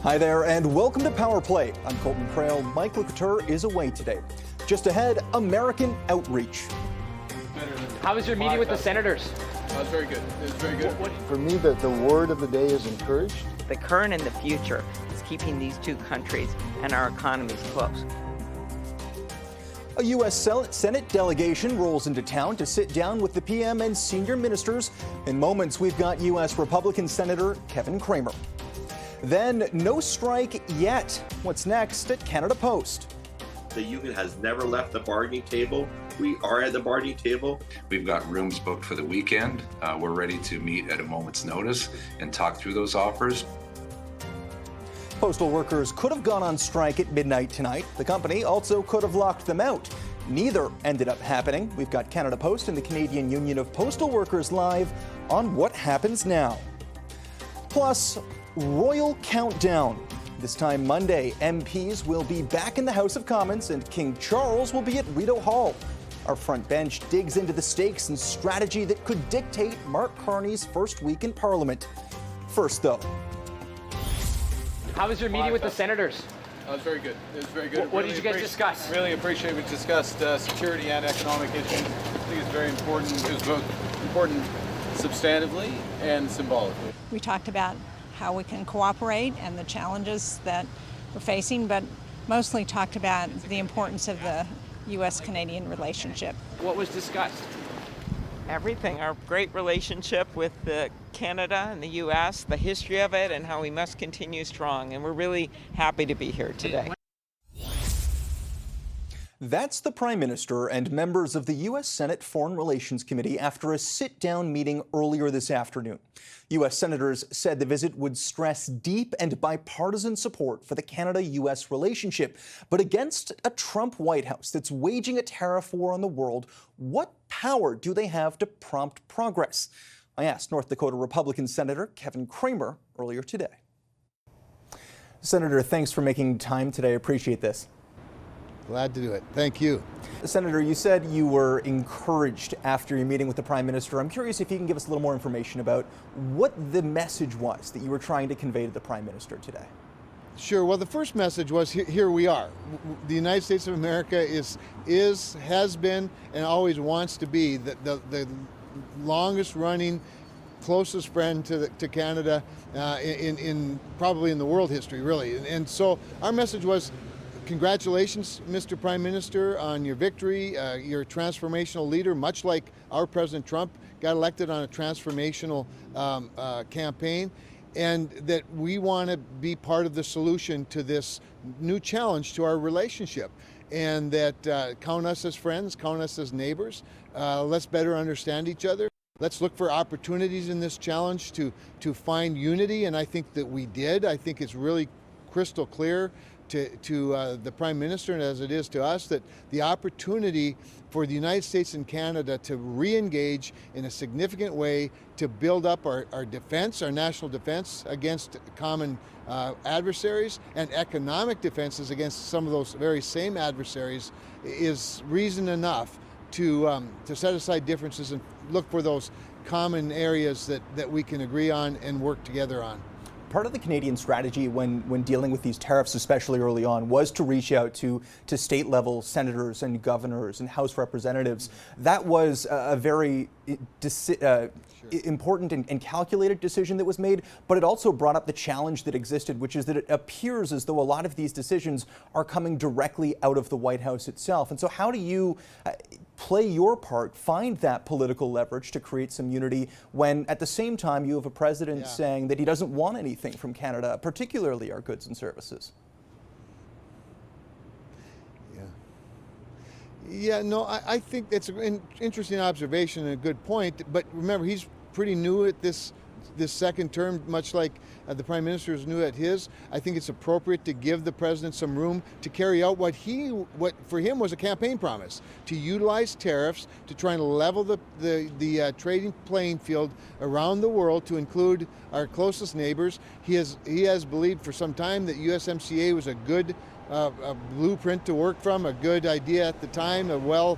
Hi there, and welcome to Power Play. I'm Colton Crail. Mike LeCouture is away today. Just ahead, American outreach. How was your meeting with the senators? That was very good. It was very good. For me, the word of the day is encouraged. The current and the future is keeping these two countries and our economies close. A U.S. Senate delegation rolls into town to sit down with the PM and senior ministers. In moments, we've got U.S. Republican Senator Kevin Cramer. Then, no strike yet. What's next at Canada Post? The union has never left the bargaining table. We are at the bargaining table. We've got rooms booked for the weekend. We're ready to meet at a moment's notice and talk through those offers. Postal workers could have gone on strike at midnight tonight. The company also could have locked them out. Neither ended up happening. We've got Canada Post and the Canadian Union of Postal Workers live on what happens now. Plus, royal countdown. This time Monday, MPs will be back in the House of Commons and King Charles will be at Rideau Hall. Our front bench digs into the stakes and strategy that could dictate Mark Carney's first week in Parliament. First, though. How was your meeting with the senators? That was very good. It was very good. What did you guys discuss? Really appreciate we discussed security and economic issues. I think it's very important. It was both important substantively and symbolically. We talked about how we can cooperate and the challenges that we're facing, but mostly talked about the importance of the U.S.-Canadian relationship. What was discussed? Everything, our great relationship with Canada and the U.S., the history of it, and how we must continue strong. And we're really happy to be here today. That's the Prime Minister and members of the U.S. Senate Foreign Relations Committee after a sit-down meeting earlier this afternoon. U.S. senators said the visit would stress deep and bipartisan support for the Canada-U.S. relationship. But against a Trump White House that's waging a tariff war on the world, what power do they have to prompt progress? I asked North Dakota Republican Senator Kevin Kramer earlier today. Senator, thanks for making time today. I appreciate this. Glad to do it. Thank you. Senator, you said you were encouraged after your meeting with the Prime Minister. I'm curious if you can give us a little more information about what the message was that you were trying to convey to the Prime Minister today. Sure. Well, the first message was here we are. The United States of America has been, and always wants to be the longest running, closest friend to Canada in probably in the world history, really. And so our message was, congratulations, Mr. Prime Minister, on your victory. You're a transformational leader, much like our President Trump got elected on a transformational campaign, and that we want to be part of the solution to this new challenge to our relationship. And that count us as friends, count us as neighbors. Let's better understand each other. Let's look for opportunities in this challenge to find unity, and I think that we did. I think it's really crystal clear to the Prime Minister, and as it is to us, that the opportunity for the United States and Canada to re-engage in a significant way to build up our defense, our national defense against common adversaries, and economic defenses against some of those very same adversaries is reason enough to set aside differences and look for those common areas that we can agree on and work together on. Part of the Canadian strategy when dealing with these tariffs, especially early on, was to reach out to state-level senators and governors and House representatives. That was a very important and calculated decision that was made, but it also brought up the challenge that existed, which is that it appears as though a lot of these decisions are coming directly out of the White House itself. And so how do you play your part, find that political leverage to create some unity when at the same time you have a president saying that he doesn't want anything from Canada, particularly our goods and services? Yeah, no, I think that's an interesting observation and a good point. But remember, he's pretty new at this second term, much like the Prime Minister is new at his. I think it's appropriate to give the President some room to carry out what for him was a campaign promise, to utilize tariffs to try and level the trading playing field around the world, to include our closest neighbors. He has believed for some time that USMCA was a good a blueprint to work from, a good idea at the time, a well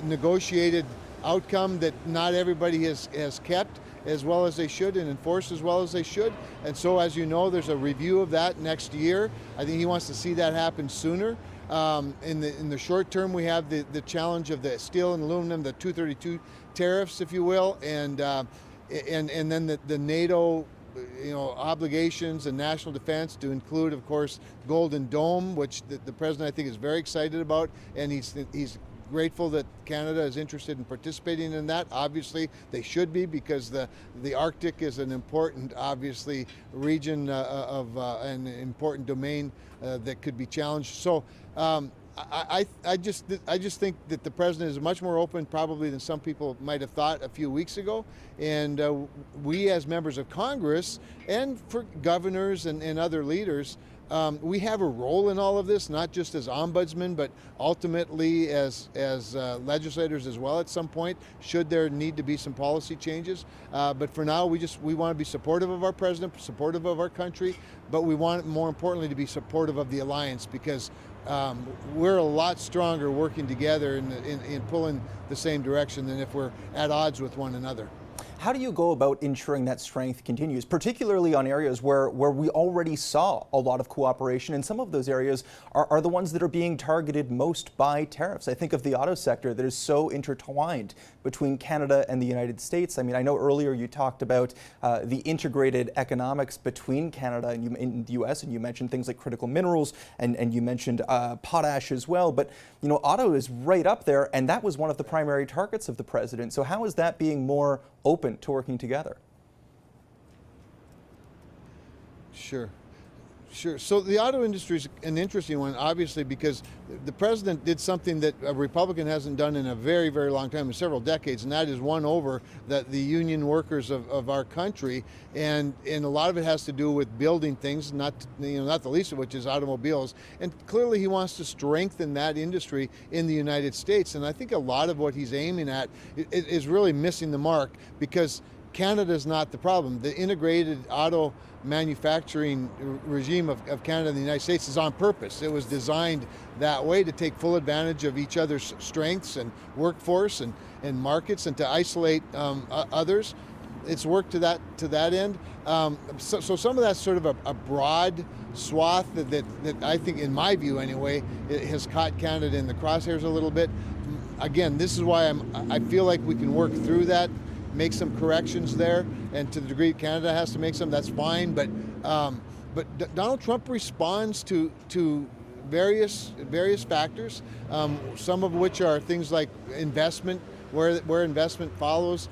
negotiated outcome that not everybody has kept as well as they should and enforced as well as they should. And so, as you know, there's a review of that next year. I think he wants to see that happen sooner. In the short term, we have the challenge of the steel and aluminum, the 232 tariffs, if you will, and then the NATO, obligations and national defense, to include, of course, Golden Dome, which the president, I think, is very excited about, and he's grateful that Canada is interested in participating in that. Obviously, they should be, because the Arctic is an important, obviously, region of an important domain that could be challenged. So I just think that the president is much more open, probably, than some people might have thought a few weeks ago. And we, as members of Congress, and for governors and other leaders, we have a role in all of this, not just as ombudsmen, but ultimately as legislators as well at some point, should there need to be some policy changes. But for now, we want to be supportive of our president, supportive of our country, but we want, more importantly, to be supportive of the alliance, because we're a lot stronger working together in pulling the same direction than if we're at odds with one another. How do you go about ensuring that strength continues, particularly on areas where we already saw a lot of cooperation, and some of those areas are the ones that are being targeted most by tariffs? I think of the auto sector that is so intertwined between Canada and the United States. I mean, I know earlier you talked about the integrated economics between Canada and the U.S., and you mentioned things like critical minerals, and you mentioned potash as well. But, auto is right up there, and that was one of the primary targets of the president. So how is that being more open to working together? Sure. So the auto industry is an interesting one, obviously, because the president did something that a Republican hasn't done in a very, very long time, in several decades, and that is won over the union workers of our country, and a lot of it has to do with building things, not the least of which is automobiles. And clearly he wants to strengthen that industry in the United States, and I think a lot of what he's aiming at is really missing the mark, because Canada is not the problem. The integrated auto manufacturing regime of Canada and the United States is on purpose. It was designed that way, to take full advantage of each other's strengths and workforce and markets, and to isolate others. It's worked to that end. So some of that's sort of a broad swath that I think, in my view anyway, it has caught Canada in the crosshairs a little bit. Again, this is why I feel like we can work through that, make some corrections there, and to the degree Canada has to make some, that's fine. But Donald Trump responds to various factors, some of which are things like investment, where investment follows,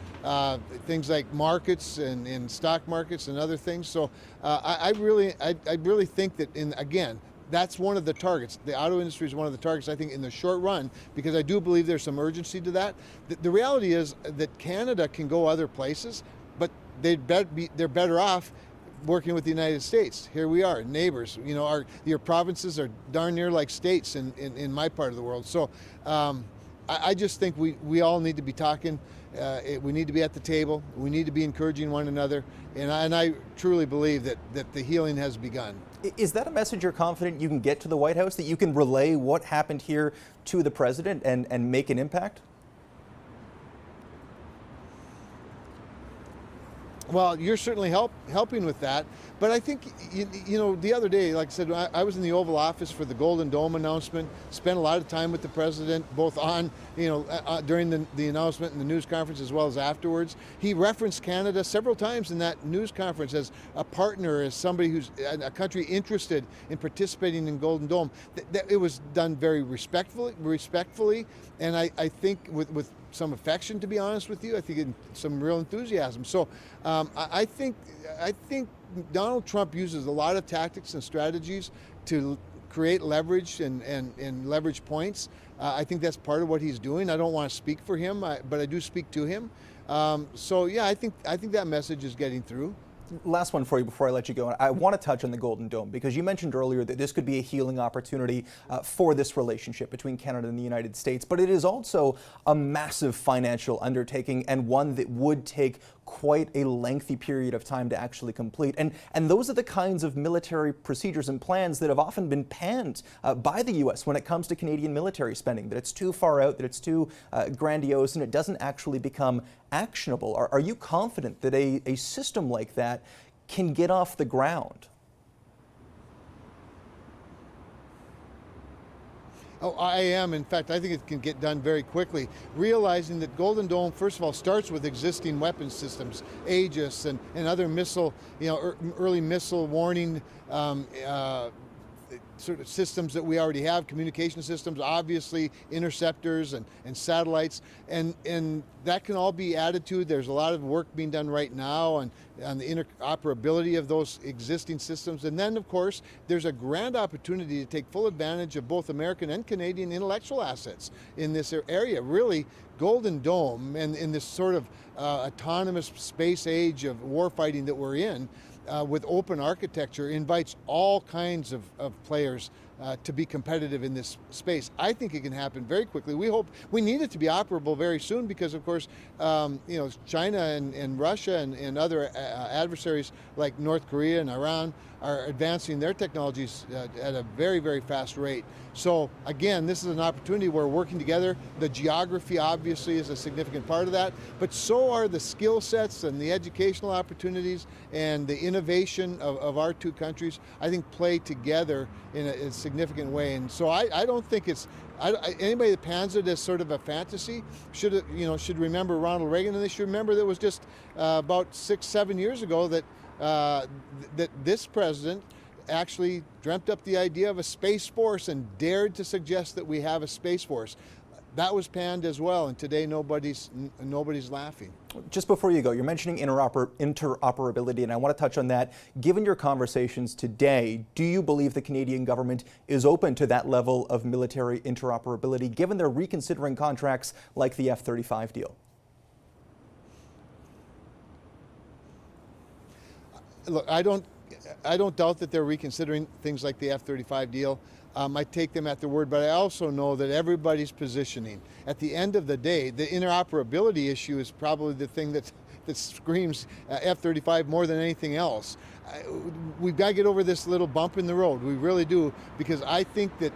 things like markets and stock markets and other things. So I really think that, again, that's one of the targets. The auto industry is one of the targets, I think, in the short run, because I do believe there's some urgency to that. The reality is that Canada can go other places, but they're better off working with the United States. Here we are, neighbors. Your provinces are darn near like states in my part of the world. So I just think we all need to be talking. We need to be at the table. We need to be encouraging one another. And I truly believe that the healing has begun. Is that a message you're confident you can get to the White House, that you can relay what happened here to the president and make an impact? Well, you're certainly helping with that. But I think, the other day, like I said, I was in the Oval Office for the Golden Dome announcement, spent a lot of time with the president, both on, during the announcement and the news conference, as well as afterwards. He referenced Canada several times in that news conference as a partner, as somebody who's a country interested in participating in Golden Dome. It was done very respectfully, and I think with some affection, to be honest with you. I think some real enthusiasm. So I think Donald Trump uses a lot of tactics and strategies to create leverage and leverage points. I think that's part of what he's doing. I don't want to speak for him, but I do speak to him. So yeah, I think that message is getting through. Last one for you before I let you go. I want to touch on the Golden Dome, because you mentioned earlier that this could be a healing opportunity for this relationship between Canada and the United States, but it is also a massive financial undertaking, and one that would take quite a lengthy period of time to actually complete. And those are the kinds of military procedures and plans that have often been panned by the U.S. when it comes to Canadian military spending, that it's too far out, that it's too grandiose, and it doesn't actually become actionable. Are you confident that a system like that can get off the ground? Oh, I am. In fact, I think it can get done very quickly. Realizing that Golden Dome, first of all, starts with existing weapon systems, Aegis and other missile, early missile warning sort of systems that we already have, communication systems, obviously interceptors and satellites, and that can all be added to. There's a lot of work being done right now on the interoperability of those existing systems. And then, of course, there's a grand opportunity to take full advantage of both American and Canadian intellectual assets in this area. Really, Golden Dome and in this sort of autonomous space age of warfighting that we're in, with open architecture, invites all kinds of players to be competitive in this space. I think it can happen very quickly. We need it to be operable very soon because, of course, China and Russia and other adversaries like North Korea and Iran are advancing their technologies at a very, very fast rate. So again, this is an opportunity where we're working together. The geography obviously is a significant part of that, but so are the skill sets and the educational opportunities and the innovation of our two countries, I think, play together in a significant way. And so I don't think it's, anybody that pans it as sort of a fantasy should remember Ronald Reagan, and they should remember that it was just about 6-7 years ago that that this president actually dreamt up the idea of a space force and dared to suggest that we have a space force. That was panned as well, and today nobody's laughing. Just before you go, you're mentioning interoperability, and I want to touch on that. Given your conversations today, do you believe the Canadian government is open to that level of military interoperability, given they're reconsidering contracts like the F-35 deal? Look, I don't doubt that they're reconsidering things like the F-35 deal. I take them at their word, but I also know that everybody's positioning. At the end of the day, the interoperability issue is probably the thing that screams F-35 more than anything else. We've got to get over this little bump in the road. We really do, because I think that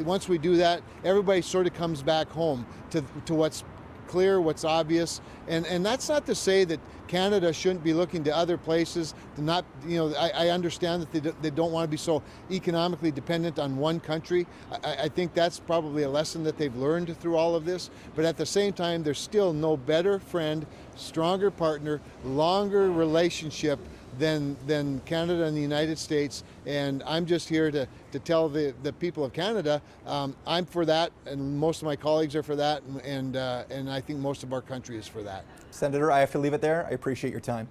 once we do that, everybody sort of comes back home to what's clear, what's obvious, and that's not to say that Canada shouldn't be looking to other places to not, I understand that they don't want to be so economically dependent on one country. I think that's probably a lesson that they've learned through all of this, but at the same time, there's still no better friend, stronger partner, longer relationship than Canada and the United States. And I'm just here to tell the people of Canada, I'm for that, and most of my colleagues are for that, and I think most of our country is for that. Senator, I have to leave it there. I appreciate your time.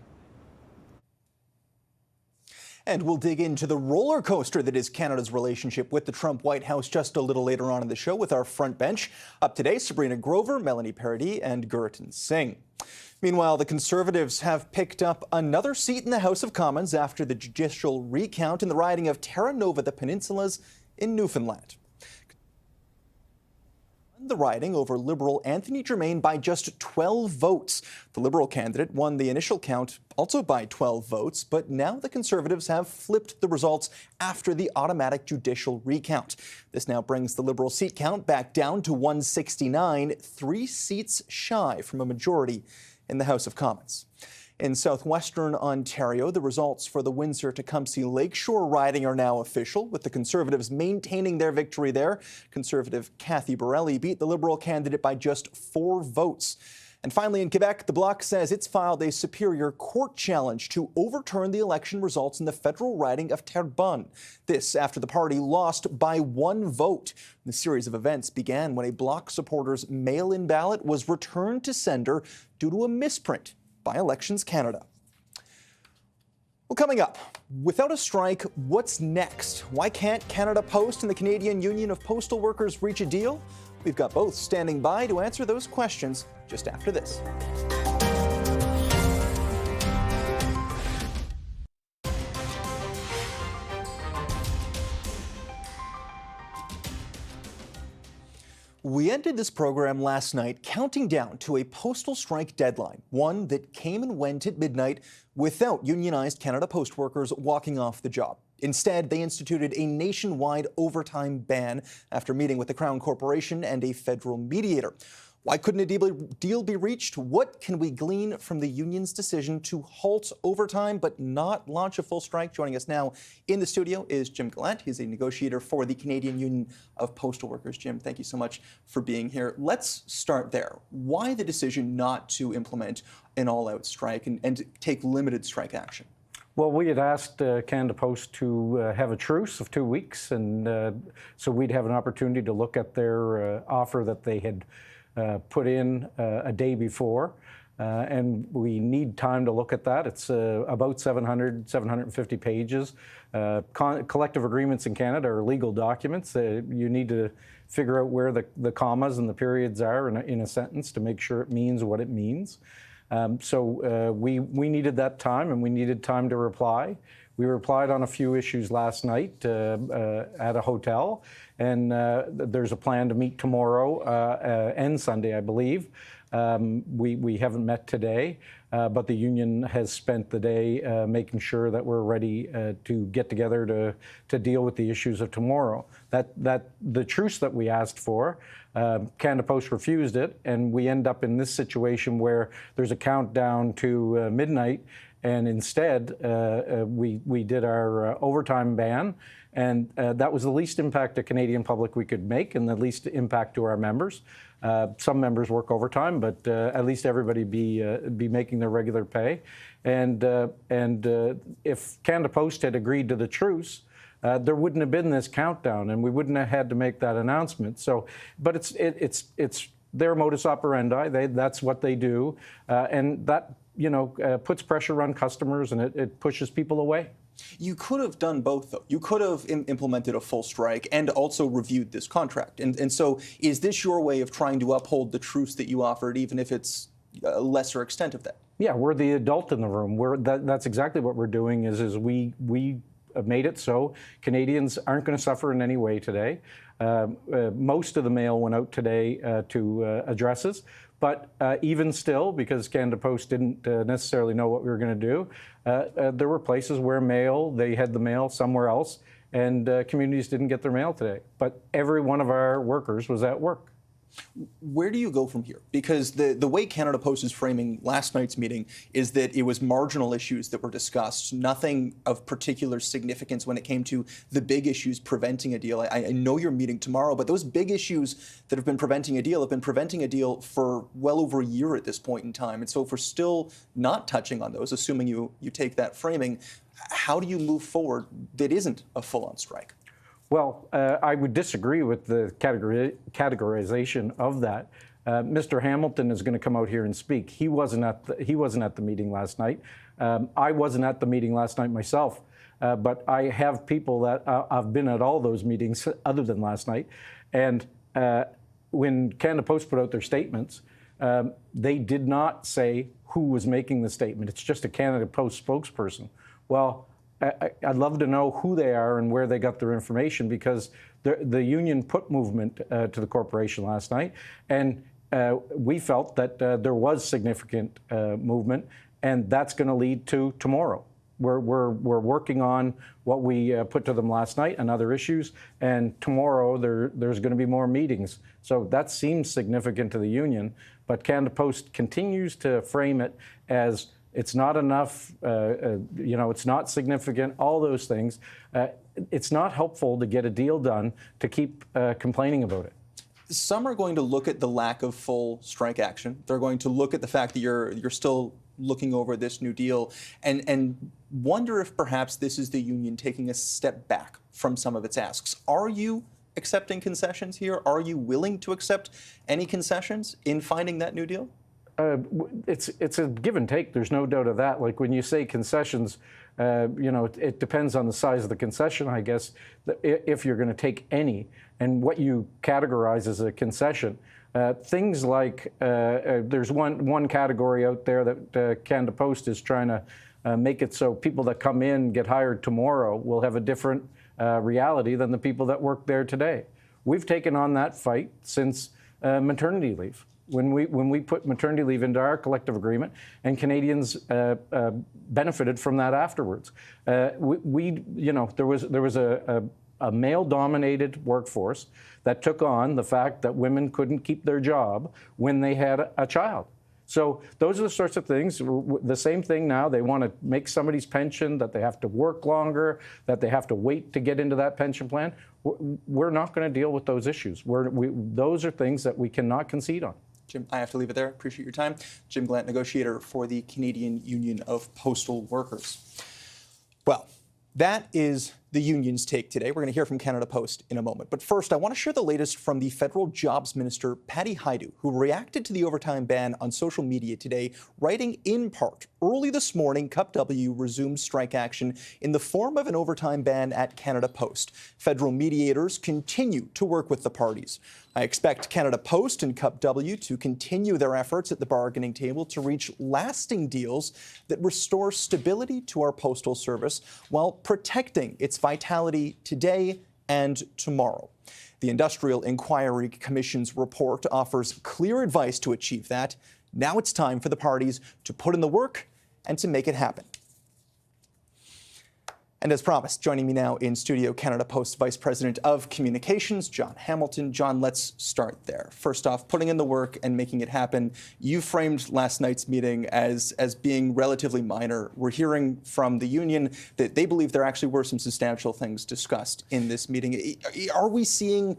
And we'll dig into the roller coaster that is Canada's relationship with the Trump White House just a little later on in the show with our front bench. Up today, Sabrina Grover, Melanie Paradi, and Gurritan Singh. Meanwhile, the Conservatives have picked up another seat in the House of Commons after the judicial recount in the riding of Terra Nova, the Peninsulas in Newfoundland. The riding over Liberal Anthony Germain by just 12 votes. The Liberal candidate won the initial count also by 12 votes, but now the Conservatives have flipped the results after the automatic judicial recount. This now brings the Liberal seat count back down to 169, 3 seats shy from a majority in the House of Commons. In southwestern Ontario, the results for the Windsor-Tecumseh Lakeshore riding are now official, with the Conservatives maintaining their victory there. Conservative Cathy Borelli beat the Liberal candidate by just 4 votes. And finally, in Quebec, the Bloc says it's filed a Superior Court challenge to overturn the election results in the federal riding of Terrebonne. This after the party lost by 1 vote. The series of events began when a Bloc supporter's mail-in ballot was returned to sender due to a misprint by Elections Canada. Well, coming up, without a strike, what's next? Why can't Canada Post and the Canadian Union of Postal Workers reach a deal? We've got both standing by to answer those questions just after this. We ended this program last night counting down to a postal strike deadline, one that came and went at midnight without unionized Canada Post workers walking off the job. Instead, they instituted a nationwide overtime ban after meeting with the Crown Corporation and a federal mediator. Why couldn't a deal be reached? What can we glean from the union's decision to halt overtime but not launch a full strike? Joining us now in the studio is Jim Gallant. He's a negotiator for the Canadian Union of Postal Workers. Jim, thank you so much for being here. Let's start there. Why the decision not to implement an all-out strike and take limited strike action? Well, we had asked Canada Post to have a truce of 2 weeks, and so we'd have an opportunity to look at their offer that they had put in a day before, and we need time to look at that. It's about 750 pages. Collective agreements in Canada are legal documents. You need to figure out where the commas and the periods are in a sentence to make sure it means what it means. So we needed that time, and we needed time to reply. We replied on a few issues last night at a hotel, and there's a plan to meet tomorrow and Sunday, I believe. We haven't met today, but the union has spent the day making sure that we're ready to get together to deal with the issues of tomorrow. That the truce that we asked for, Canada Post refused it, and we end up in this situation where there's a countdown to midnight. And instead, we did our overtime ban, and that was the least impact to Canadian public we could make and the least impact to our members. Some members work overtime, but at least everybody be making their regular pay. And if Canada Post had agreed to the truce, there wouldn't have been this countdown, and we wouldn't have had to make that announcement. So, but it's their modus operandi. That's what they do, and that puts pressure on customers, and it pushes people away. You could have done both, though. You could have implemented a full strike and also reviewed this contract. And so is this your way of trying to uphold the truce that you offered, even if it's a lesser extent of that? Yeah, we're the adult in the room. That's exactly what we're doing is we made it so Canadians aren't going to suffer in any way today. Most of the mail went out today to addresses. But even still, because Canada Post didn't necessarily know what we were going to do, there were places where they had the mail somewhere else, and communities didn't get their mail today. But every one of our workers was at work. Where do you go from here? Because the way Canada Post is framing last night's meeting is that it was marginal issues that were discussed, nothing of particular significance when it came to the big issues preventing a deal. I know you're meeting tomorrow, but those big issues that have been preventing a deal have been preventing a deal for well over a year at this point in time. And so if we're still not touching on those, assuming you take that framing, how do you move forward that isn't a full-on strike? Well, I would disagree with the categorization of that. Mr. Hamilton is going to come out here and speak. He wasn't at the meeting last night. I wasn't at the meeting last night myself, but I have people that I've been at all those meetings other than last night. And when Canada Post put out their statements, they did not say who was making the statement. It's just a Canada Post spokesperson. Well, I'd love to know who they are and where they got their information, because the union put movement to the corporation last night, and we felt that there was significant movement, and that's going to lead to tomorrow. We're working on what we put to them last night and other issues, and tomorrow there's going to be more meetings. So that seems significant to the union, but Canada Post continues to frame it as it's not enough, it's not significant, all those things. It's not helpful to get a deal done to keep complaining about it. Some are going to look at the lack of full strike action. They're going to look at the fact that you're still looking over this new deal and wonder if perhaps this is the union taking a step back from some of its asks. Are you accepting concessions here? Are you willing to accept any concessions in finding that new deal? It's a give and take. There's no doubt of that. Like when you say concessions, it depends on the size of the concession, I guess, if you're going to take any, and what you categorize as a concession. Things like there's one category out there that Canada Post is trying to make it so people that come in, get hired tomorrow, will have a different reality than the people that work there today. We've taken on that fight since maternity leave. When we put maternity leave into our collective agreement, and Canadians benefited from that afterwards. There was a male-dominated workforce that took on the fact that women couldn't keep their job when they had a child. So those are the sorts of things. The same thing now. They want to make somebody's pension that they have to work longer, that they have to wait to get into that pension plan. We're not going to deal with those issues. Those are things that we cannot concede on. Jim, I have to leave it there. Appreciate your time. Jim Glant, negotiator for the Canadian Union of Postal Workers. Well, that is the union's take today. We're going to hear from Canada Post in a moment. But first, I want to share the latest from the federal jobs minister, Paradi, who reacted to the overtime ban on social media today, writing in part, early this morning, Cup W resumed strike action in the form of an overtime ban at Canada Post. Federal mediators continue to work with the parties. I expect Canada Post and Cup W to continue their efforts at the bargaining table to reach lasting deals that restore stability to our postal service while protecting its vitality today and tomorrow. The Industrial Inquiry Commission's report offers clear advice to achieve that. Now it's time for the parties to put in the work and to make it happen. And as promised, joining me now in studio, Canada Post Vice President of Communications, John Hamilton. John, let's start there. First off, putting in the work and making it happen. You framed last night's meeting as being relatively minor. We're hearing from the union that they believe there actually were some substantial things discussed in this meeting. Are we seeing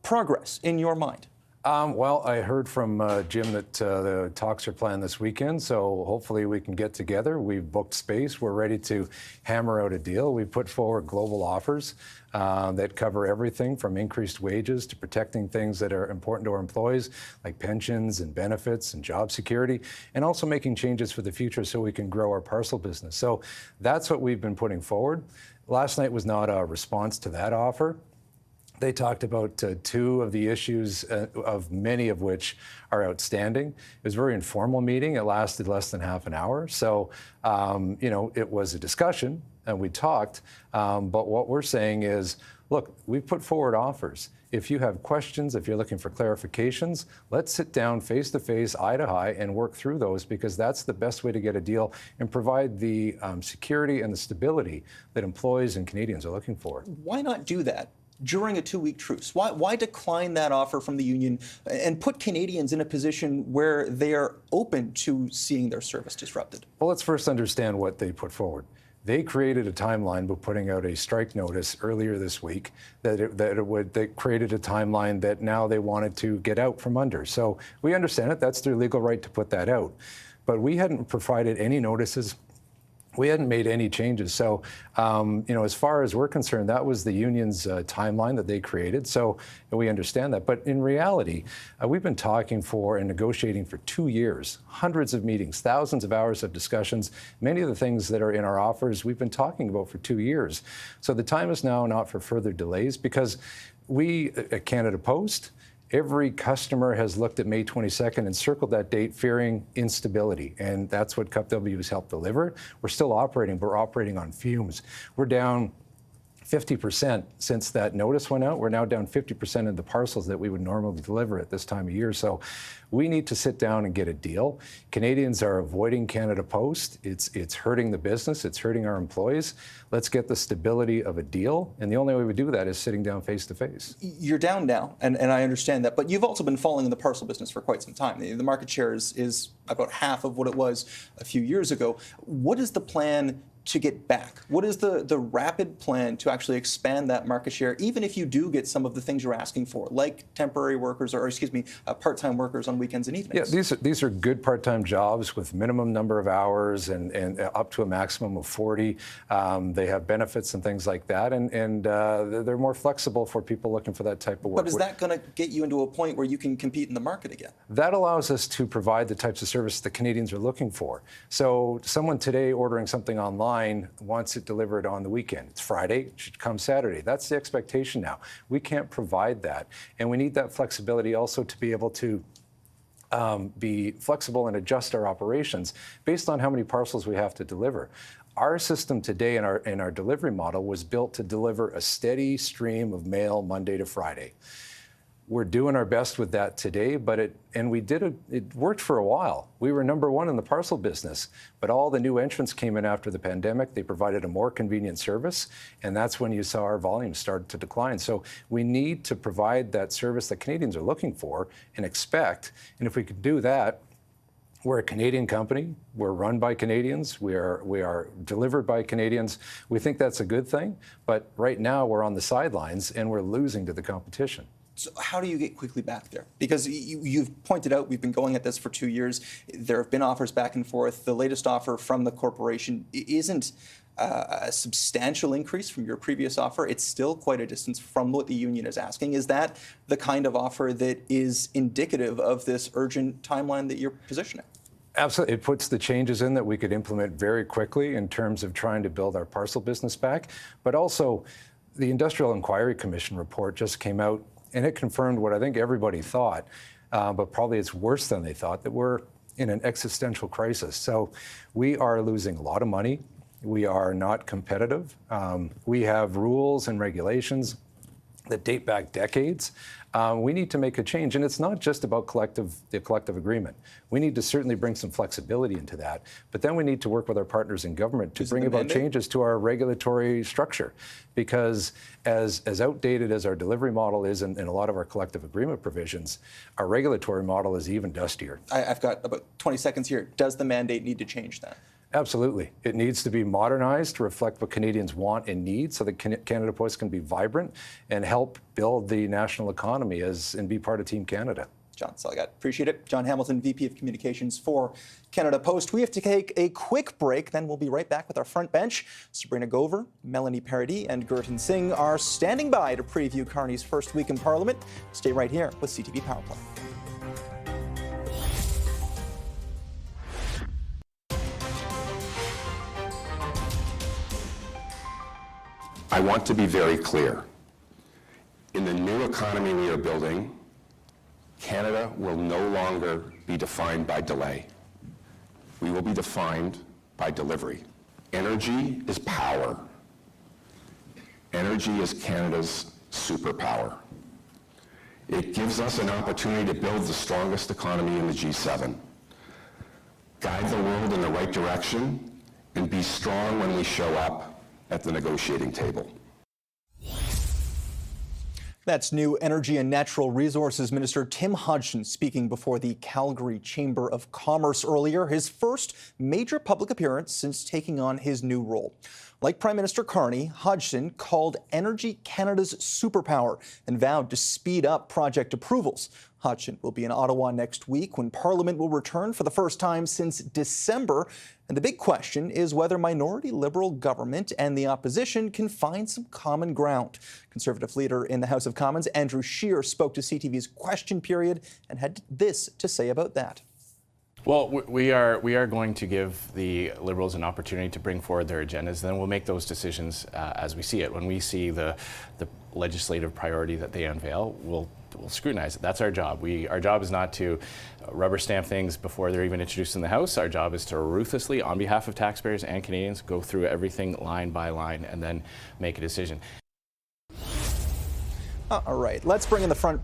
progress in your mind? Well, I heard from Jim that the talks are planned this weekend, so hopefully we can get together. We've booked space. We're ready to hammer out a deal. We've put forward global offers that cover everything from increased wages to protecting things that are important to our employees, like pensions and benefits and job security, and also making changes for the future so we can grow our parcel business. So that's what we've been putting forward. Last night was not a response to that offer. They talked about two of the issues, of many of which are outstanding. It was a very informal meeting. It lasted less than half an hour. So, it was a discussion and we talked. But what we're saying is, look, we've put forward offers. If you have questions, if you're looking for clarifications, let's sit down face to face, eye to eye, and work through those, because that's the best way to get a deal and provide the security and the stability that employees and Canadians are looking for. Why not do that during a 2-week truce? Why decline that offer from the union and put Canadians in a position where they are open to seeing their service disrupted? Well, let's first understand what they put forward. They created a timeline by putting out a strike notice earlier this week that created a timeline that now they wanted to get out from under. So we understand it. That's their legal right to put that out. But we hadn't provided any notices. We hadn't made any changes. So, as far as we're concerned, that was the union's timeline that they created. So we understand that. But in reality, we've been talking for and negotiating for 2 years, hundreds of meetings, thousands of hours of discussions. Many of the things that are in our offers, we've been talking about for 2 years. So the time is now not for further delays, because we at Canada Post, every customer has looked at May 22nd and circled that date fearing instability, and that's what Cup W has helped deliver. We're still operating, but we're operating on fumes. We're down 50% since that notice went out. We're now down 50% of the parcels that we would normally deliver at this time of year. So we need to sit down and get a deal. Canadians are avoiding Canada Post. It's hurting the business. It's hurting our employees. Let's get the stability of a deal. And the only way we do that is sitting down face to face. You're down now, and I understand that, but you've also been falling in the parcel business for quite some time. The market share is about half of what it was a few years ago. What is the plan to get back? What is the rapid plan to actually expand that market share, even if you do get some of the things you're asking for, like temporary workers or part-time workers on weekends and evenings? Yeah, these are good part-time jobs with minimum number of hours and up to a maximum of 40. They have benefits and things like that, and they're more flexible for people looking for that type of work. But is that going to get you into a point where you can compete in the market again? That allows us to provide the types of service that Canadians are looking for. So someone today ordering something online wants it delivered on the weekend. It's Friday, it should come Saturday. That's the expectation now. We can't provide that. And we need that flexibility also to be able to be flexible and adjust our operations based on how many parcels we have to deliver. Our system today in our delivery model was built to deliver a steady stream of mail Monday to Friday. We're doing our best with that today, but it worked for a while. We were #1 in the parcel business, but all the new entrants came in after the pandemic. They provided a more convenient service, and that's when you saw our volumes start to decline. So we need to provide that service that Canadians are looking for and expect, and if we could do that, we're a Canadian company. We're run by Canadians. We are delivered by Canadians. We think that's a good thing, but right now we're on the sidelines and we're losing to the competition. So how do you get quickly back there? Because you've pointed out we've been going at this for 2 years. There have been offers back and forth. The latest offer from the corporation isn't a substantial increase from your previous offer. It's still quite a distance from what the union is asking. Is that the kind of offer that is indicative of this urgent timeline that you're positioning? Absolutely. It puts the changes in that we could implement very quickly in terms of trying to build our parcel business back. But also, the Industrial Inquiry Commission report just came out, and it confirmed what I think everybody thought, but probably it's worse than they thought, that we're in an existential crisis. So we are losing a lot of money. We are not competitive. We have rules and regulations that date back decades. We need to make a change, and it's not just about the collective agreement. We need to certainly bring some flexibility into that, but then we need to work with our partners in government to bring about changes to our regulatory structure, because as outdated as our delivery model is in a lot of our collective agreement provisions, our regulatory model is even dustier. I've got about 20 seconds here. Does the mandate need to change that? Absolutely. It needs to be modernized to reflect what Canadians want and need so that Canada Post can be vibrant and help build the national economy and be part of Team Canada. John, that's all I got. Appreciate it. John Hamilton, VP of Communications for Canada Post. We have to take a quick break, then we'll be right back with our front bench. Sabrina Gover, Melanie Paradi, and Gurtan Singh are standing by to preview Carney's first week in Parliament. Stay right here with CTV Power Play. I want to be very clear. In the new economy we are building, Canada will no longer be defined by delay. We will be defined by delivery. Energy is power. Energy is Canada's superpower. It gives us an opportunity to build the strongest economy in the G7, guide the world in the right direction, and be strong when we show up at the negotiating table. That's new Energy and Natural Resources Minister Tim Hodgson speaking before the Calgary Chamber of Commerce earlier, his first major public appearance since taking on his new role. Like Prime Minister Carney, Hodgson called energy Canada's superpower and vowed to speed up project approvals. Hodgson will be in Ottawa next week when Parliament will return for the first time since December. And the big question is whether minority Liberal government and the opposition can find some common ground. Conservative leader in the House of Commons, Andrew Scheer, spoke to CTV's Question Period and had this to say about that. Well, we are going to give the Liberals an opportunity to bring forward their agendas, and then we'll make those decisions as we see it. When we see the legislative priority that they unveil, we'll scrutinize it. That's our job. Our job is not to rubber stamp things before they're even introduced in the House. Our job is to ruthlessly, on behalf of taxpayers and Canadians, go through everything line by line and then make a decision. All right, let's bring in the front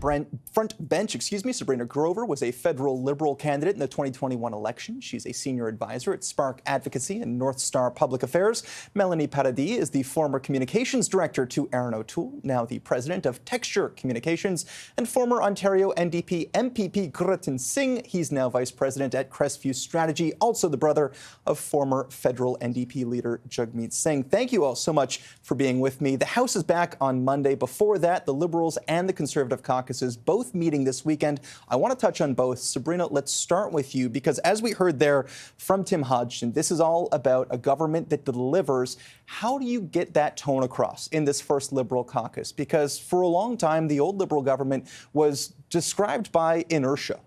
bench. Sabrina Grover was a federal Liberal candidate in the 2021 election. She's a senior advisor at Spark Advocacy and North Star Public Affairs. Melanie Paradi is the former communications director to Aaron O'Toole, now the president of Texture Communications, and former Ontario NDP MPP Gurtan Singh. He's now vice president at Crestview Strategy, also the brother of former federal NDP leader Jagmeet Singh. Thank you all so much for being with me. The House is back on Monday. Before that, the Liberals and the Conservative caucuses both meeting this weekend. I want to touch on both. Sabrina, let's start with you, because as we heard there from Tim Hodgson, this is all about a government that delivers. How do you get that tone across in this first Liberal caucus? Because for a long time, the old Liberal government was described by inertia.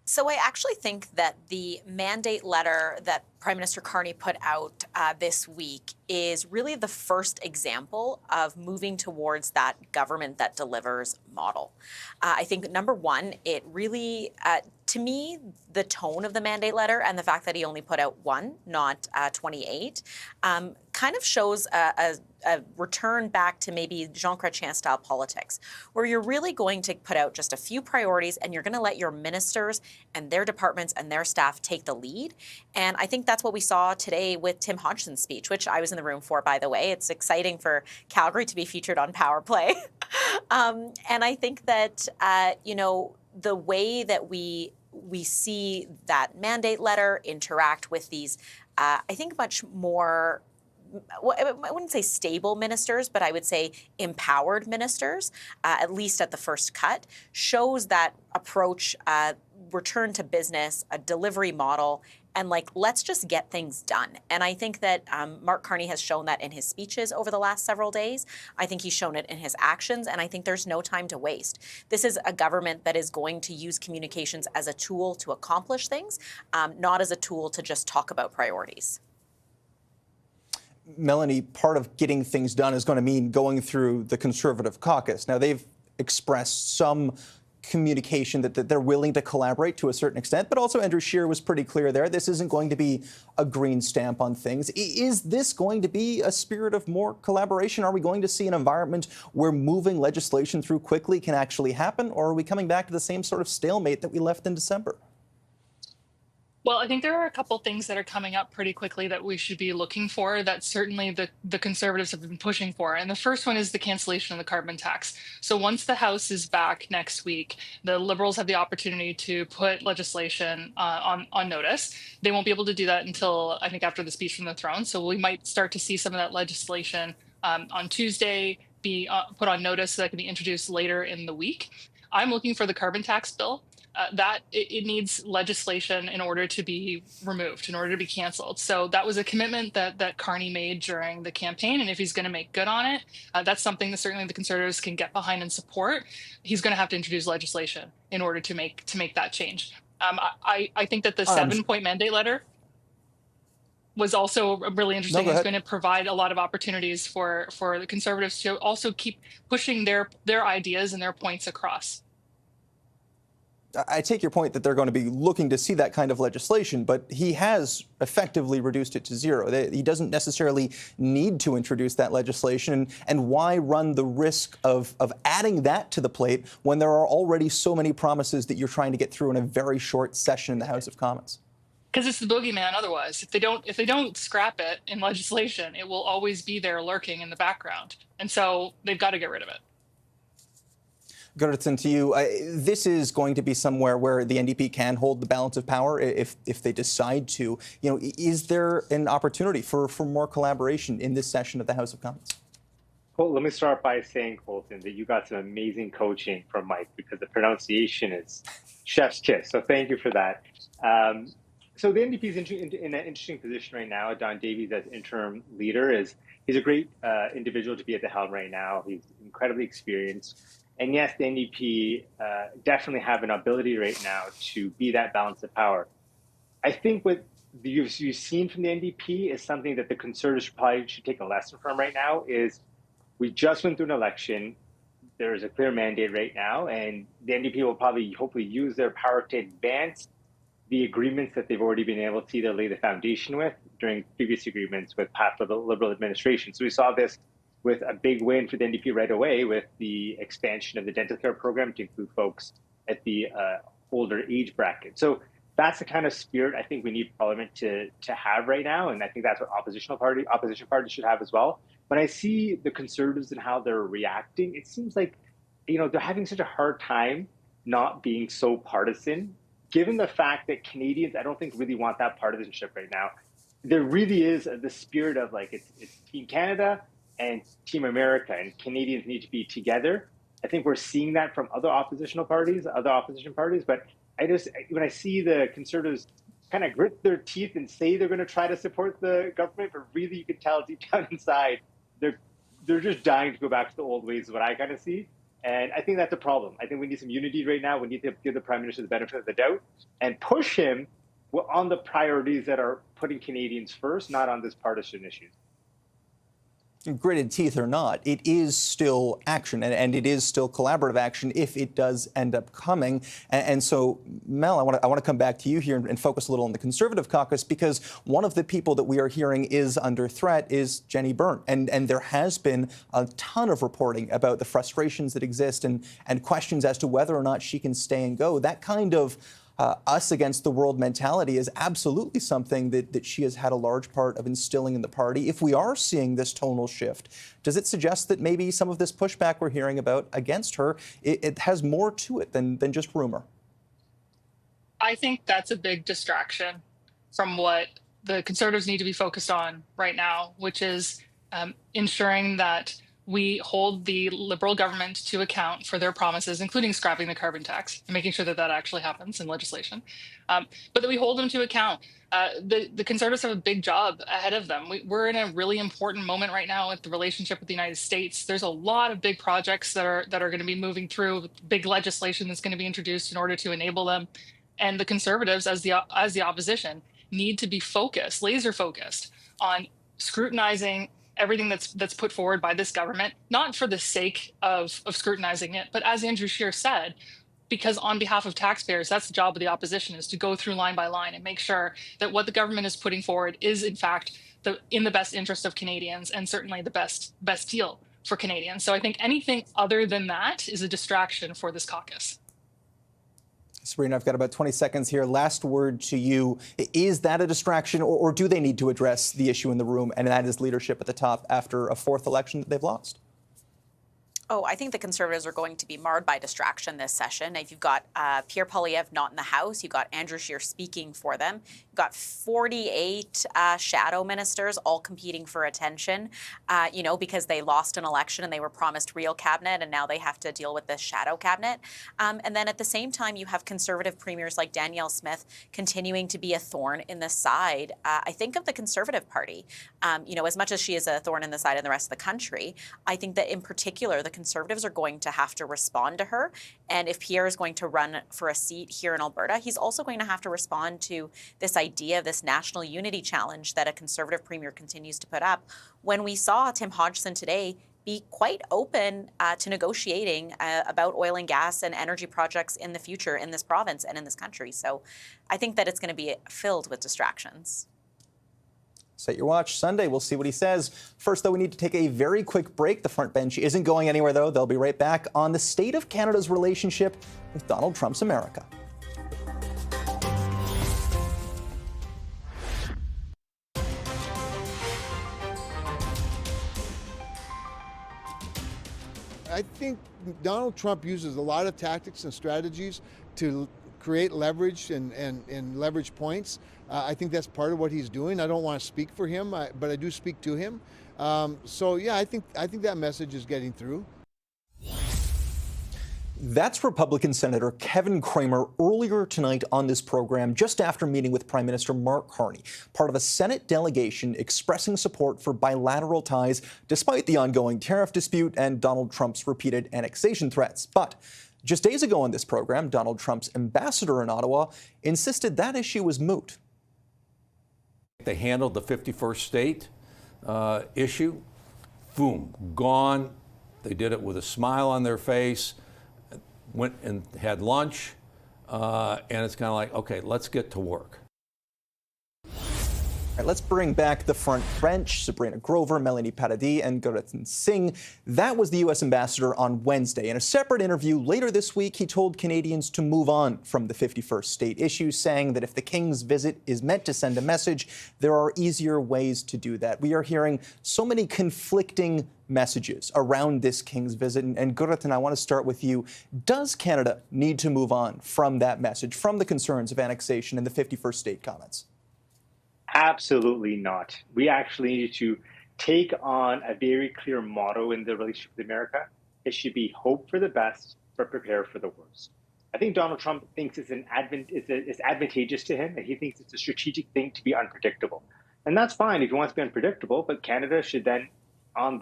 So I actually think that the mandate letter that Prime Minister Carney put out this week is really the first example of moving towards that government that delivers model. I think, number one, it really To me, the tone of the mandate letter and the fact that he only put out one, not 28, kind of shows a return back to maybe Jean Chrétien style politics, where you're really going to put out just a few priorities and you're going to let your ministers and their departments and their staff take the lead. And I think that's what we saw today with Tim Hodgson's speech, which I was in the room for, by the way. It's exciting for Calgary to be featured on Power Play. And I think that, the way that we see that mandate letter interact with these, I think, much more, I wouldn't say stable ministers, but I would say empowered ministers, at least at the first cut, shows that approach, return to business, a delivery model, and let's just get things done. And I think that Mark Carney has shown that in his speeches over the last several days. I think he's shown it in his actions, and I think there's no time to waste. This is a government that is going to use communications as a tool to accomplish things, not as a tool to just talk about priorities. Melanie, part of getting things done is going to mean going through the Conservative caucus. Now, they've expressed some communication that they're willing to collaborate to a certain extent, but also Andrew Scheer was pretty clear there. This isn't going to be a green stamp on things. Is this going to be a spirit of more collaboration? Are we going to see an environment where moving legislation through quickly can actually happen, or are we coming back to the same sort of stalemate that we left in December? Well, I think there are a couple things that are coming up pretty quickly that we should be looking for that certainly the Conservatives have been pushing for. And the first one is the cancellation of the carbon tax. So once the House is back next week, the Liberals have the opportunity to put legislation on notice. They won't be able to do that until, I think, after the speech from the throne. So we might start to see some of that legislation on Tuesday be put on notice so that can be introduced later in the week. I'm looking for the carbon tax bill. That it needs legislation in order to be removed, in order to be canceled. So that was a commitment that Carney made during the campaign. And if he's going to make good on it, that's something that certainly the Conservatives can get behind and support. He's going to have to introduce legislation in order to make that change. I think that the 7-point mandate letter was also really interesting. It's going to provide a lot of opportunities for the Conservatives to also keep pushing their ideas and their points across. I take your point that they're going to be looking to see that kind of legislation, but he has effectively reduced it to zero. He doesn't necessarily need to introduce that legislation. And why run the risk of adding that to the plate when there are already so many promises that you're trying to get through in a very short session in the House of Commons? Because it's the boogeyman otherwise. If they don't scrap it in legislation, it will always be there lurking in the background. And so they've got to get rid of it. Gerritsen, to you, this is going to be somewhere where the NDP can hold the balance of power if they decide to. Is there an opportunity for more collaboration in this session of the House of Commons? Well, let me start by saying, Colton, that you got some amazing coaching from Mike because the pronunciation is chef's kiss. So thank you for that. So the NDP is in an interesting position right now. Don Davies, as interim leader, he's a great individual to be at the helm right now. He's incredibly experienced. And yes, the NDP definitely have an ability right now to be that balance of power. I think what you've seen from the NDP is something that the Conservatives probably should take a lesson from right now is we just went through an election. There is a clear mandate right now, and the NDP will probably hopefully use their power to advance the agreements that they've already been able to either lay the foundation with during previous agreements with past Liberal administration. So we saw this with a big win for the NDP right away with the expansion of the dental care program to include folks at the older age bracket. So that's the kind of spirit I think we need Parliament to have right now, and I think that's what opposition parties should have as well. When I see the Conservatives and how they're reacting, it seems like they're having such a hard time not being so partisan, given the fact that Canadians, I don't think, really want that partisanship right now. There really is the spirit of it's Team Canada and Team America, and Canadians need to be together. I think we're seeing that from other opposition parties, but when I see the Conservatives kind of grit their teeth and say they're going to try to support the government, but really you can tell deep down inside, they're just dying to go back to the old ways is what I kind of see. And I think that's a problem. I think we need some unity right now. We need to give the Prime Minister the benefit of the doubt and push him on the priorities that are putting Canadians first, not on this partisan issue. Gritted teeth or not, it is still action, and it is still collaborative action if it does end up coming. And so, Mel, I want to come back to you here and focus a little on the Conservative caucus, because one of the people that we are hearing is under threat is Jenny Byrne. And there has been a ton of reporting about the frustrations that exist and questions as to whether or not she can stay and go. That kind of us against the world mentality is absolutely something that she has had a large part of instilling in the party. If we are seeing this tonal shift, does it suggest that maybe some of this pushback we're hearing about against her, it has more to it than just rumor? I think that's a big distraction from what the Conservatives need to be focused on right now, which is ensuring that we hold the Liberal government to account for their promises, including scrapping the carbon tax and making sure that that actually happens in legislation, but that we hold them to account. The Conservatives have a big job ahead of them. We're in a really important moment right now with the relationship with the United States. There's a lot of big projects that are going to be moving through, big legislation that's going to be introduced in order to enable them. And the Conservatives, as the opposition, need to be focused, laser focused on scrutinizing everything that's put forward by this government, not for the sake of scrutinizing it, but as Andrew Scheer said, because on behalf of taxpayers, that's the job of the opposition, is to go through line by line and make sure that what the government is putting forward is in fact in the best interest of Canadians, and certainly the best deal for Canadians. So I think anything other than that is a distraction for this caucus. Sabrina, I've got about 20 seconds here. Last word to you. Is that a distraction, or do they need to address the issue in the room, and that is leadership at the top after a fourth election that they've lost? Oh, I think the Conservatives are going to be marred by distraction this session. If you've got Pierre Poilievre not in the House, you've got Andrew Scheer speaking for them. You've got 48 shadow ministers all competing for attention, because they lost an election and they were promised real cabinet, and now they have to deal with this shadow cabinet. And then at the same time, you have Conservative premiers like Danielle Smith continuing to be a thorn in the side, I think, of the Conservative Party. As much as she is a thorn in the side of the rest of the country, I think that in particular, the Conservatives are going to have to respond to her. And if Pierre is going to run for a seat here in Alberta, he's also going to have to respond to this idea of this national unity challenge that a Conservative premier continues to put up. When we saw Tim Hodgson today be quite open to negotiating about oil and gas and energy projects in the future in this province and in this country. So I think that it's going to be filled with distractions. Set your watch. Sunday, we'll see what he says. First, though, we need to take a very quick break. The front bench isn't going anywhere, though. They'll be right back on the state of Canada's relationship with Donald Trump's America. I think Donald Trump uses a lot of tactics and strategies to create leverage and leverage points. I think that's part of what he's doing. I don't want to speak for him, but I do speak to him. So yeah, I think that message is getting through. That's Republican Senator Kevin Cramer earlier tonight on this program, just after meeting with Prime Minister Mark Carney, part of a Senate delegation expressing support for bilateral ties despite the ongoing tariff dispute and Donald Trump's repeated annexation threats. But just days ago on this program, Donald Trump's ambassador in Ottawa insisted that issue was moot. They handled the 51st state issue. Boom, gone. They did it with a smile on their face, went and had lunch, and it's kind of like, okay, let's get to work. All right, let's bring back the front bench. Sabrina Grover, Melanie Paradi, and Guratan Singh. That was the U.S. ambassador on Wednesday. In a separate interview later this week, he told Canadians to move on from the 51st state issue, saying that if the King's visit is meant to send a message, there are easier ways to do that. We are hearing so many conflicting messages around this King's visit. And Guratan, I want to start with you. Does Canada need to move on from that message, from the concerns of annexation and the 51st state comments? Absolutely not. We actually need to take on a very clear motto in the relationship with America. It should be hope for the best, but prepare for the worst. I think Donald Trump thinks it's advantageous to him, and he thinks it's a strategic thing to be unpredictable. And that's fine if he wants to be unpredictable, but Canada should then, on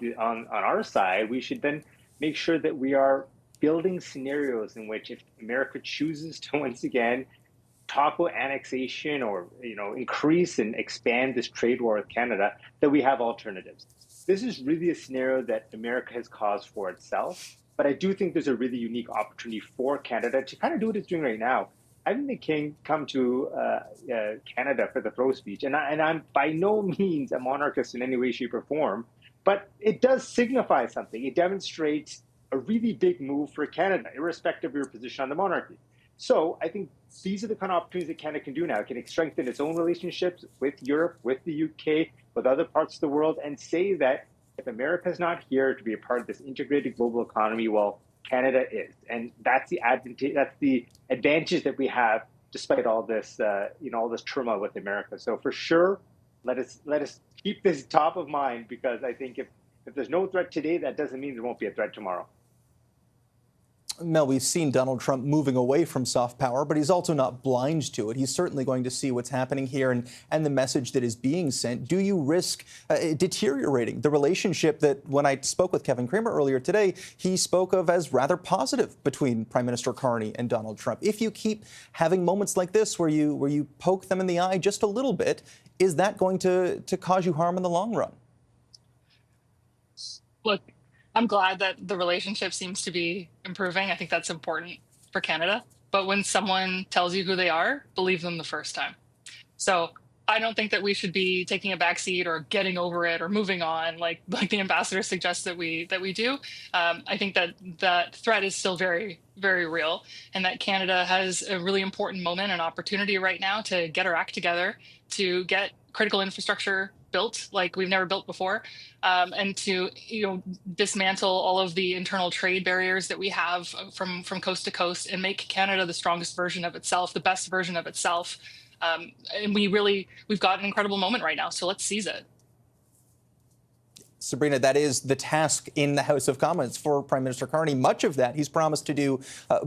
our side, we should then make sure that we are building scenarios in which if America chooses to once again talk about annexation or increase and expand this trade war with Canada, that we have alternatives. this is really a scenario that America has caused for itself. But I do think there's a really unique opportunity for Canada to kind of do what it's doing right now. Having the King come to Canada for the throw speech, and I'm by no means a monarchist in any way, shape, or form, but it does signify something. It demonstrates a really big move for Canada, irrespective of your position on the monarchy. So I think these are the kind of opportunities that Canada can do now. It can strengthen its own relationships with Europe, with the UK, with other parts of the world, and say that if America's not here to be a part of this integrated global economy, well, Canada is, and that's the advantage that we have, despite all this, all this turmoil with America. So for sure, let us keep this top of mind, because I think if there's no threat today, that doesn't mean there won't be a threat tomorrow. Mel, we've seen Donald Trump moving away from soft power, but he's also not blind to it. He's certainly going to see what's happening here and the message that is being sent. Do you risk deteriorating the relationship that, when I spoke with Kevin Cramer earlier today, he spoke of as rather positive between Prime Minister Carney and Donald Trump? If you keep having moments like this where you poke them in the eye just a little bit, is that going to cause you harm in the long run? Look, I'm glad that the relationship seems to be improving. I think that's important for Canada. But when someone tells you who they are, believe them the first time. So I don't think that we should be taking a backseat or getting over it or moving on, like the ambassador suggests that we do. I think that threat is still very, very real, and that Canada has a really important moment and opportunity right now to get our act together, to get critical infrastructure built like we've never built before, and to dismantle all of the internal trade barriers that we have from coast to coast, and make Canada the strongest version of itself, the best version of itself. And we've got an incredible moment right now, so let's seize it. Sabrina, that is the task in the House of Commons for Prime Minister Carney. Much of that he's promised to do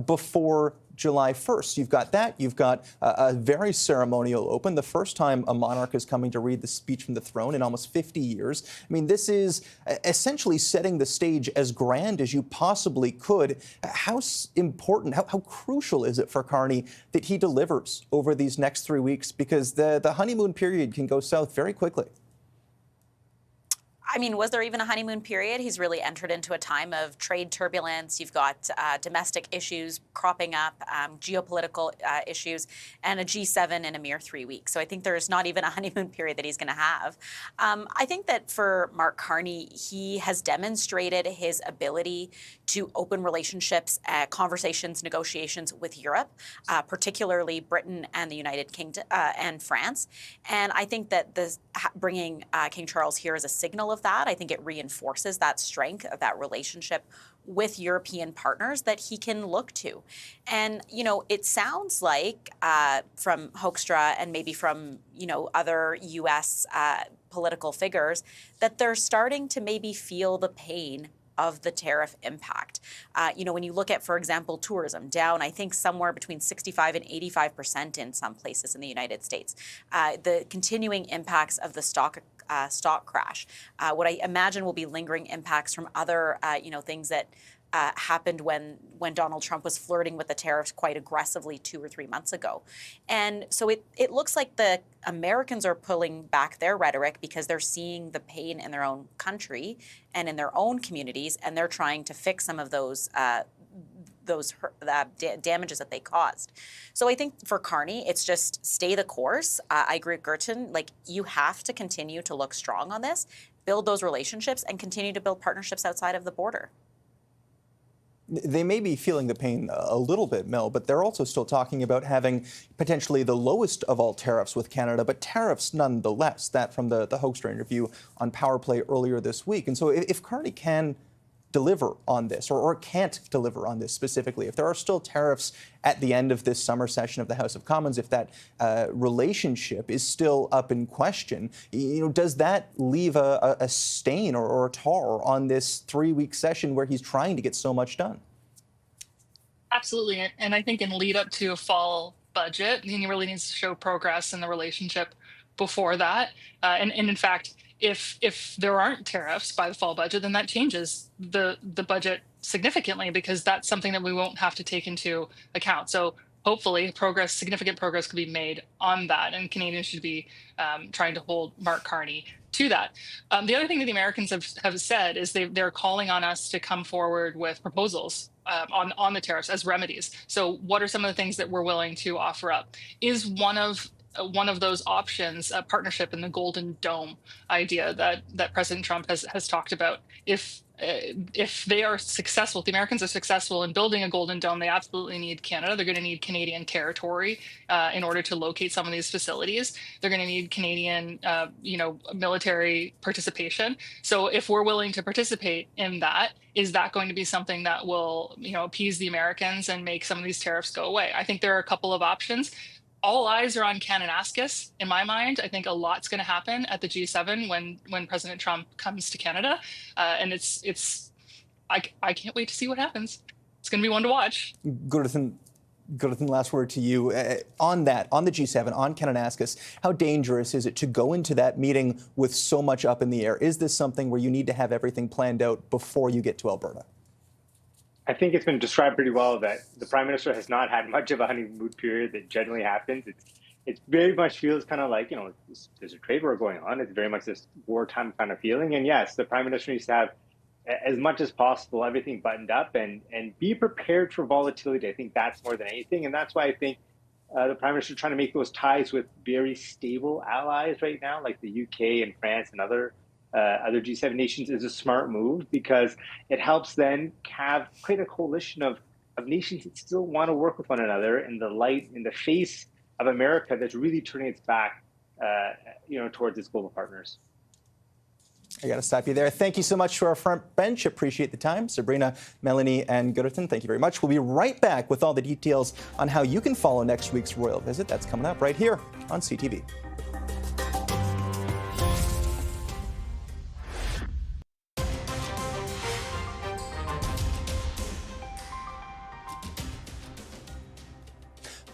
before July 1st. You've got that. You've got a very ceremonial open, the first time a monarch is coming to read the speech from the throne in almost 50 years. I mean, this is essentially setting the stage as grand as you possibly could. How important, how crucial is it for Carney that he delivers over these next 3 weeks? Because the honeymoon period can go south very quickly. I mean, was there even a honeymoon period? He's really entered into a time of trade turbulence. You've got domestic issues cropping up, geopolitical issues, and a G7 in a mere 3 weeks. So I think there's not even a honeymoon period that he's going to have. I think that for Mark Carney, he has demonstrated his ability to open relationships, conversations, negotiations with Europe, particularly Britain and the United Kingdom and France. And I think that bringing King Charles here is a signal of that. I think it reinforces that strength of that relationship with European partners that he can look to. And, it sounds like from Hoekstra and maybe from, other U.S. Political figures that they're starting to maybe feel the pain of the tariff impact. When you look at, for example, tourism down, I think somewhere between 65 and 85% in some places in the United States. The continuing impacts of the stock crash, what I imagine will be lingering impacts from other, things that happened when Donald Trump was flirting with the tariffs quite aggressively 2 or 3 months ago. And so it looks like the Americans are pulling back their rhetoric because they're seeing the pain in their own country and in their own communities, and they're trying to fix some of those damages that they caused. So I think for Carney, it's just stay the course. I agree with Gerton. You have to continue to look strong on this, build those relationships, and continue to build partnerships outside of the border. They may be feeling the pain a little bit, Mel, but they're also still talking about having potentially the lowest of all tariffs with Canada, but tariffs nonetheless. That from the Hoekstra interview on Power Play earlier this week. And so if Carney can deliver on this or can't deliver on this specifically, if there are still tariffs at the end of this summer session of the House of Commons, if that relationship is still up in question, does that leave a stain or a tar on this 3-week session where he's trying to get so much done? Absolutely. And I think in lead up to a fall budget, he really needs to show progress in the relationship before that. And in fact, if there aren't tariffs by the fall budget, then that changes the budget significantly, because that's something that we won't have to take into account. So hopefully significant progress could be made on that, and Canadians should be trying to hold Mark Carney to that. The other thing that the Americans have said is they're calling on us to come forward with proposals on the tariffs as remedies. So what are some of the things that we're willing to offer up? Is one of those options a partnership in the Golden Dome idea that President Trump has talked about? If they are successful, if the Americans are successful in building a Golden Dome, they absolutely need Canada. They're going to need Canadian territory in order to locate some of these facilities. They're going to need Canadian, military participation. So if we're willing to participate in that, is that going to be something that will, appease the Americans and make some of these tariffs go away? I think there are a couple of options. All eyes are on Kananaskis, in my mind. I think a lot's going to happen at the G7 when President Trump comes to Canada, and I can't wait to see what happens. It's going to be one to watch. Guruthan, last word to you on the G7, on Kananaskis. How dangerous is it to go into that meeting with so much up in the air? Is this something where you need to have everything planned out before you get to Alberta? I think it's been described pretty well that the Prime Minister has not had much of a honeymoon period that generally happens. It very much feels kind of like, there's a trade war going on. It's very much this wartime kind of feeling. And yes, the Prime Minister needs to have, as much as possible, everything buttoned up and be prepared for volatility. I think that's more than anything. And that's why I think the Prime Minister is trying to make those ties with very stable allies right now, like the UK and France and other G7 nations, is a smart move, because it helps then create a coalition of nations that still want to work with one another in the face of America that's really turning its back, towards its global partners. I got to stop you there. Thank you so much to our front bench. Appreciate the time. Sabrina, Melanie, and Guruthan, thank you very much. We'll be right back with all the details on how you can follow next week's royal visit. That's coming up right here on CTV.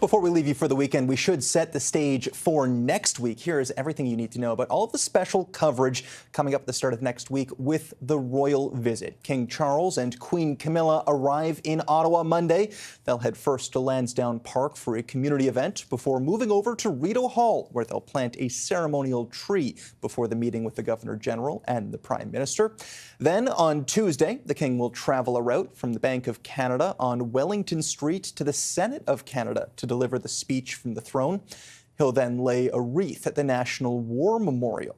Before we leave you for the weekend, we should set the stage for next week. Here is everything you need to know about all of the special coverage coming up at the start of next week with the royal visit. King Charles and Queen Camilla arrive in Ottawa Monday. They'll head first to Lansdowne Park for a community event before moving over to Rideau Hall, where they'll plant a ceremonial tree before the meeting with the Governor General and the Prime Minister. Then on Tuesday, the King will travel a route from the Bank of Canada on Wellington Street to the Senate of Canada to deliver the speech from the throne. He'll then lay a wreath at the National War Memorial.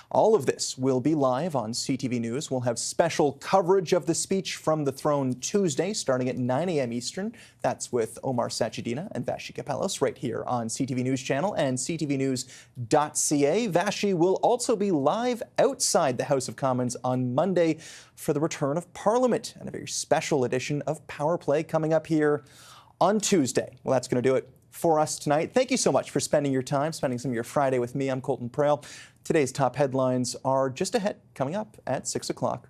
All of this will be live on CTV News. We'll have special coverage of the speech from the throne Tuesday, starting at 9 a.m. Eastern. That's with Omar Sachedina and Vashi Kapelos right here on CTV News Channel and ctvnews.ca. Vashi will also be live outside the House of Commons on Monday for the return of Parliament and a very special edition of Power Play coming up here on Tuesday. Well, that's going to do it for us tonight. Thank you so much for spending your time, spending some of your Friday with me. I'm Colton Prale. Today's top headlines are just ahead, coming up at 6 o'clock.